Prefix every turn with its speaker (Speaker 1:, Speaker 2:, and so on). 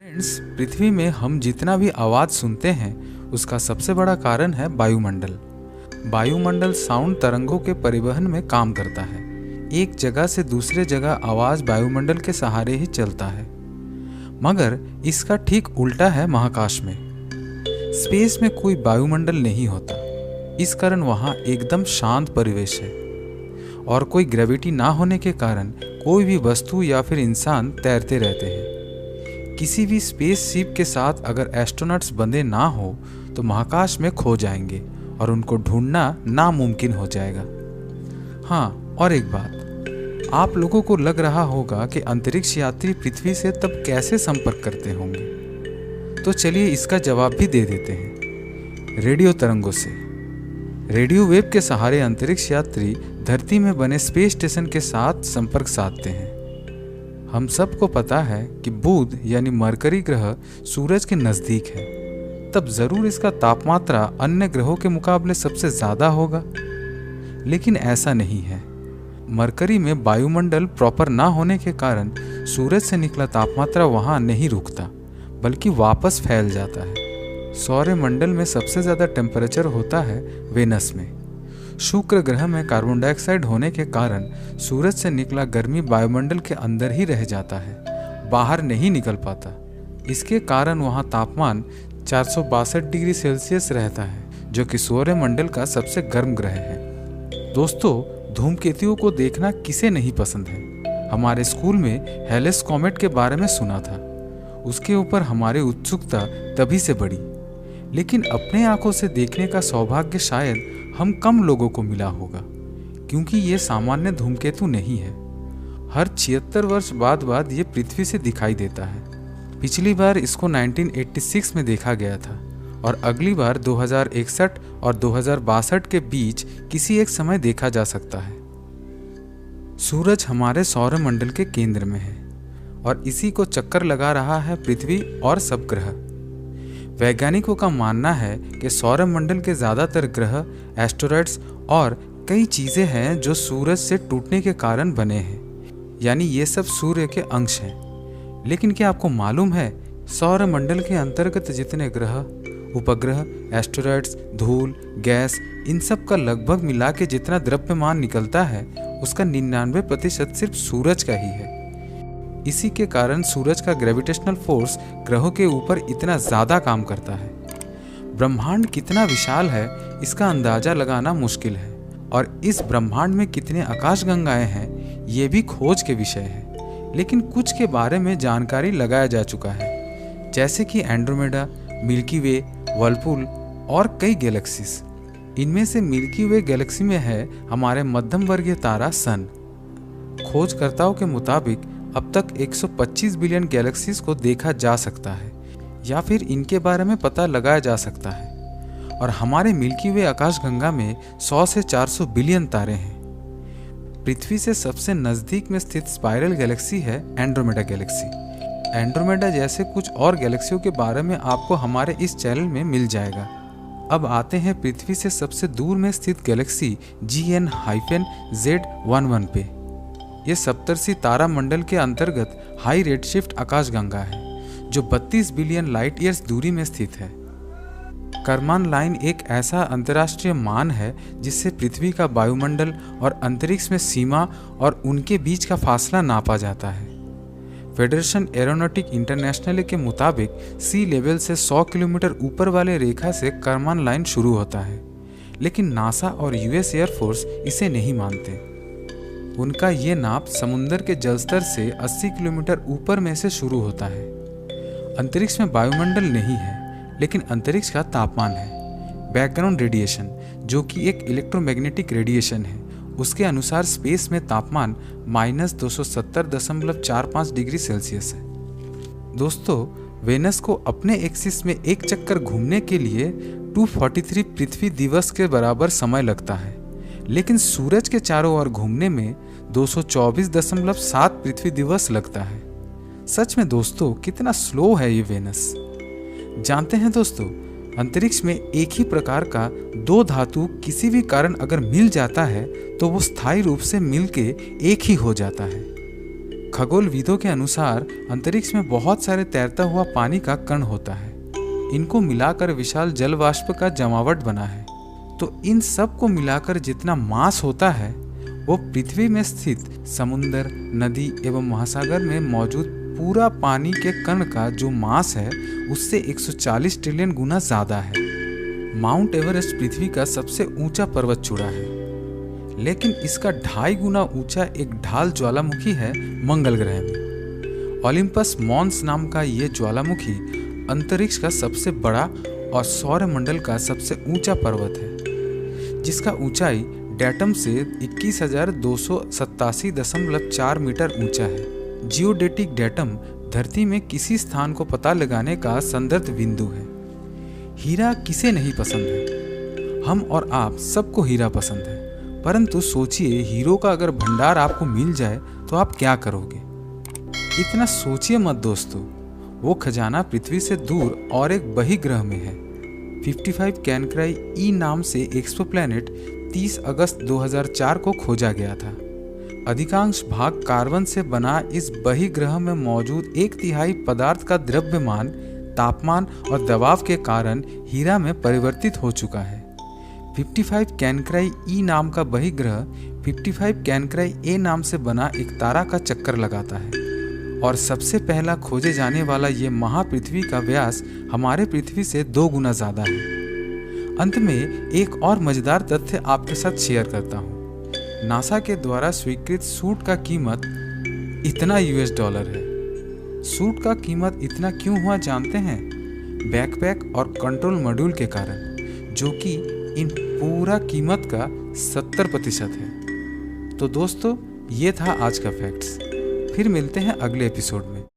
Speaker 1: Friends, पृथ्वी में हम जितना भी आवाज़ सुनते हैं उसका सबसे बड़ा कारण है वायुमंडल। वायुमंडल साउंड तरंगों के परिवहन में काम करता है। एक जगह से दूसरे जगह आवाज़ वायुमंडल के सहारे ही चलता है। मगर इसका ठीक उल्टा है महाकाश में। स्पेस में कोई वायुमंडल नहीं होता। इस कारण वहाँ एकदम शांत परिवेश है और कोई ग्रेविटी ना होने के कारण कोई भी वस्तु या फिर इंसान तैरते रहते हैं। किसी भी स्पेस शिप के साथ अगर एस्ट्रोनॉट्स बंधे ना हो तो महाकाश में खो जाएंगे और उनको ढूंढना नामुमकिन हो जाएगा। हाँ, और एक बात, आप लोगों को लग रहा होगा कि अंतरिक्ष यात्री पृथ्वी से तब कैसे संपर्क करते होंगे, तो चलिए इसका जवाब भी दे देते हैं। रेडियो तरंगों से। रेडियो वेव के सहारे अंतरिक्ष यात्री धरती में बने स्पेस स्टेशन के साथ संपर्क साधते हैं। हम सबको पता है कि बुध यानी मरकरी ग्रह सूरज के नज़दीक है, तब ज़रूर इसका तापमात्रा अन्य ग्रहों के मुकाबले सबसे ज़्यादा होगा। लेकिन ऐसा नहीं है। मरकरी में वायुमंडल प्रॉपर ना होने के कारण सूरज से निकला तापमात्रा वहाँ नहीं रुकता, बल्कि वापस फैल जाता है। सौरमंडल में सबसे ज़्यादा टेम्परेचर होता है वेनस में। शुक्र ग्रह में कार्बन डाइऑक्साइड होने के कारण सूरज से निकला गर्मी वायुमंडल के अंदर ही रह जाता है, बाहर नहीं निकल पाता। इसके कारण वहाँ तापमान 462 डिग्री सेल्सियस रहता है, जो कि सौरमंडल का सबसे गर्म ग्रह है। दोस्तों, धूमकेतुओं को देखना किसे नहीं पसंद है। हमारे स्कूल में हेलेस कॉमेट के बारे में सुना था। उसके ऊपर हमारी उत्सुकता तभी से बढ़ी, लेकिन अपने आंखों से देखने का सौभाग्य शायद हम कम लोगों को मिला होगा, क्योंकि ये सामान्य धूमकेतु नहीं है। हर 76 वर्ष बाद ये पृथ्वी से दिखाई देता है। पिछली बार इसको 1986 में देखा गया था और अगली बार 2061 और 2062 के बीच किसी एक समय देखा जा सकता है। सूरज हमारे सौरमंडल के केंद्र में है और इसी को चक्कर लगा रहा है पृथ्वी और सब ग्रह। वैज्ञानिकों का मानना है कि सौरमंडल के ज़्यादातर ग्रह, एस्टेरॉइड्स और कई चीज़ें हैं जो सूरज से टूटने के कारण बने हैं, यानी ये सब सूर्य के अंश हैं। लेकिन क्या आपको मालूम है, सौरमंडल के अंतर्गत जितने ग्रह, उपग्रह, एस्टेरॉइड्स, धूल, गैस, इन सब का लगभग मिला के जितना द्रव्यमान निकलता है उसका 99% सिर्फ सूरज का ही है। इसी के कारण सूरज का ग्रेविटेशनल फोर्स ग्रहों के ऊपर इतना ज़्यादा काम करता है। ब्रह्मांड कितना विशाल है इसका अंदाज़ा लगाना मुश्किल है, और इस ब्रह्मांड में कितने आकाशगंगाएं हैं ये भी खोज के विषय है। लेकिन कुछ के बारे में जानकारी लगाया जा चुका है, जैसे कि एंड्रोमेडा, मिल्की वे, वर्लपूल और कई गैलेक्सीज। इनमें से मिल्की वे गैलेक्सी में है हमारे मध्यम वर्गीय तारा सन। खोजकर्ताओं के मुताबिक अब तक 125 बिलियन गैलेक्सीज को देखा जा सकता है या फिर इनके बारे में पता लगाया जा सकता है, और हमारे मिल्की वे आकाशगंगा में 100 से 400 बिलियन तारे हैं। पृथ्वी से सबसे नज़दीक में स्थित स्पाइरल गैलेक्सी है एंड्रोमेडा गैलेक्सी। एंड्रोमेडा जैसे कुछ और गैलेक्सियों के बारे में आपको हमारे इस चैनल में मिल जाएगा। अब आते हैं पृथ्वी से सबसे दूर में स्थित गैलेक्सी GN-Z11 पे। ये सप्तर्षि तारा मंडल के अंतर्गत हाई रेडशिफ्ट आकाशगंगा है, जो 32 बिलियन लाइट ईयर्स दूरी में स्थित है। करमान लाइन एक ऐसा अंतर्राष्ट्रीय मान है जिससे पृथ्वी का वायुमंडल और अंतरिक्ष में सीमा और उनके बीच का फासला नापा जाता है। फेडरेशन एरोनॉटिक इंटरनेशनल के मुताबिक सी लेवल से 100 किलोमीटर ऊपर वाले रेखा से करमान लाइन शुरू होता है, लेकिन नासा और यूएस एयरफोर्स इसे नहीं मानते। उनका ये नाप समुद्र के जलस्तर से 80 किलोमीटर ऊपर में से शुरू होता है। अंतरिक्ष में वायुमंडल नहीं है, लेकिन अंतरिक्ष का तापमान है। बैकग्राउंड रेडिएशन, जो कि एक इलेक्ट्रोमैग्नेटिक रेडिएशन है, उसके अनुसार स्पेस में तापमान -270.45 डिग्री सेल्सियस है। दोस्तों, वेनस को अपने एक्सिस में एक चक्कर घूमने के लिए 243 पृथ्वी दिवस के बराबर समय लगता है, लेकिन सूरज के चारों ओर घूमने में 224.7 पृथ्वी दिवस लगता है। सच में दोस्तों, कितना स्लो है ये वेनस। जानते हैं दोस्तों, अंतरिक्ष में एक ही प्रकार का दो धातु किसी भी कारण अगर मिल जाता है तो वो स्थायी रूप से मिलके एक ही हो जाता है। खगोलविदों के अनुसार अंतरिक्ष में बहुत सारे तैरता हुआ पानी का कण होता है। इनको मिलाकर विशाल जल वाष्प का जमावट बना है। तो इन सब को मिलाकर जितना मास होता है वो पृथ्वी में स्थित समुद्र, नदी एवं महासागर में मौजूद पूरा पानी के कण का जो मास है उससे 140 ट्रिलियन गुना ज्यादा है। माउंट एवरेस्ट पृथ्वी का सबसे ऊंचा पर्वत चूड़ा है, लेकिन इसका 2.5 गुना ऊंचा एक ढाल ज्वालामुखी है मंगल ग्रह में। ओलिम्पस मॉन्स नाम का ये ज्वालामुखी अंतरिक्ष का सबसे बड़ा और सौरमंडल का सबसे ऊंचा पर्वत है, जिसका ऊंचाई डेटम से 21,287.4 मीटर ऊंचा है। जियोडेटिक डेटम धरती में किसी स्थान को पता लगाने का संदर्भ बिंदु है। हीरा किसे नहीं पसंद है? हम और आप सबको हीरा पसंद है, परंतु सोचिए हीरो का अगर भंडार आपको मिल जाए तो आप क्या करोगे? इतना सोचिए मत दोस्तों। वो खजाना पृथ्वी से दूर और एक बहिर्ग्रह में है। 55 कैनक्राई ई नाम से एक्सोप्लैनेट 30 अगस्त 2004 को खोजा गया था। अधिकांश भाग कार्बन से बना इस बहिर्ग्रह में मौजूद 1/3 पदार्थ का द्रव्यमान, तापमान और दबाव के कारण हीरा में परिवर्तित हो चुका है। 55 कैनक्राई ई नाम का बहिर्ग्रह 55 कैनक्राई ए नाम से बना एक तारा का चक्कर लगाता है और सबसे पहला खोजे जाने वाला ये महापृथ्वी का व्यास हमारे पृथ्वी से 2 गुना ज्यादा है। अंत में एक और मजेदार तथ्य आपके साथ शेयर करता हूँ। नासा के द्वारा स्वीकृत सूट का कीमत इतना $। है। सूट का कीमत इतना क्यों हुआ जानते हैं? बैकपैक और कंट्रोल मॉड्यूल के कारण, जो कि इन पूरा कीमत का 70% है। तो दोस्तों ये था आज का फैक्ट्स। फिर मिलते हैं अगले एपिसोड में।